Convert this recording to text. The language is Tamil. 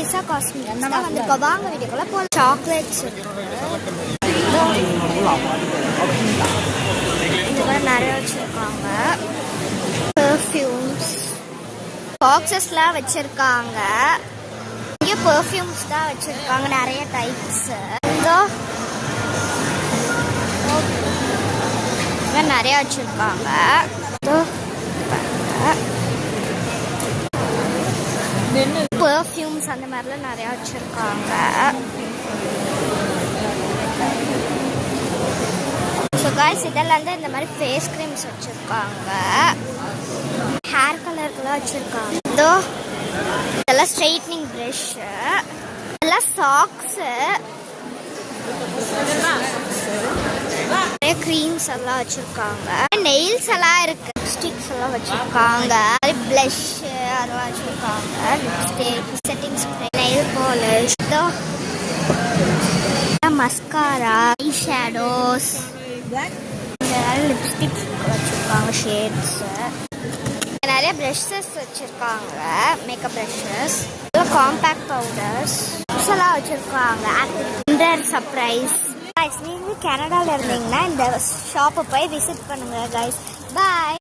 லிசா காஸ்மெட்டிக்ஸ் தான் வந்திருக்கோம். வாங்க வீடியோக்குள்ள போல. சாக்லேட்ஸ் இந்த நிறைய வச்சிருக்காங்க. பெர்ஃப்யூம்ஸ் பாக்ஸஸ்லாம் வச்சிருக்காங்க. இங்கே பெர்ஃப்யூம்ஸ் தான் வச்சிருக்காங்க நிறைய டைப்ஸ். நிறைய வச்சிருக்காங்க. பெர்ஃப்யூம்ஸ் அந்த மாதிரிலாம் நிறைய வச்சிருக்காங்க. ஸோ காய்ஸ் இதெல்லாம் வந்து இந்த மாதிரி ஃபேஸ் க்ரீம்ஸ் வச்சிருக்காங்க. ஹேர் கலருக்குலாம் வச்சிருக்காங்க. இதெல்லாம் ஸ்ட்ரைட்னிங் ப்ரஷ், இதெல்லாம் சாக்ஸு, நிறைய க்ரீம்ஸ் எல்லாம் வச்சிருக்காங்க. நெயில்ஸ் எல்லாம் இருக்கு. லிப்ஸ்டிக்ஸ் எல்லாம் வச்சிருக்காங்க. ப்ளஷ் அதெல்லாம் வச்சிருக்காங்க. Lipstick, setting spray, nail polish, mascara, ஐ ஷேடோஸ், லிப்ஸ்டிக்ஸ் வச்சிருக்காங்க. ஷேட்ஸ், நிறைய ப்ரஷஸ் வச்சிருக்காங்க. மேக்கப் ப்ரஷஸ், காம்பேக்ட் பவுடர்ஸ் எல்லாம் வச்சிருக்காங்க. Kinder surprise. நீங்க கனடால இருந்தீங்கன்னா இந்த ஷாப்பை போய் விசிட் பண்ணுங்க கைஸ். பாய்.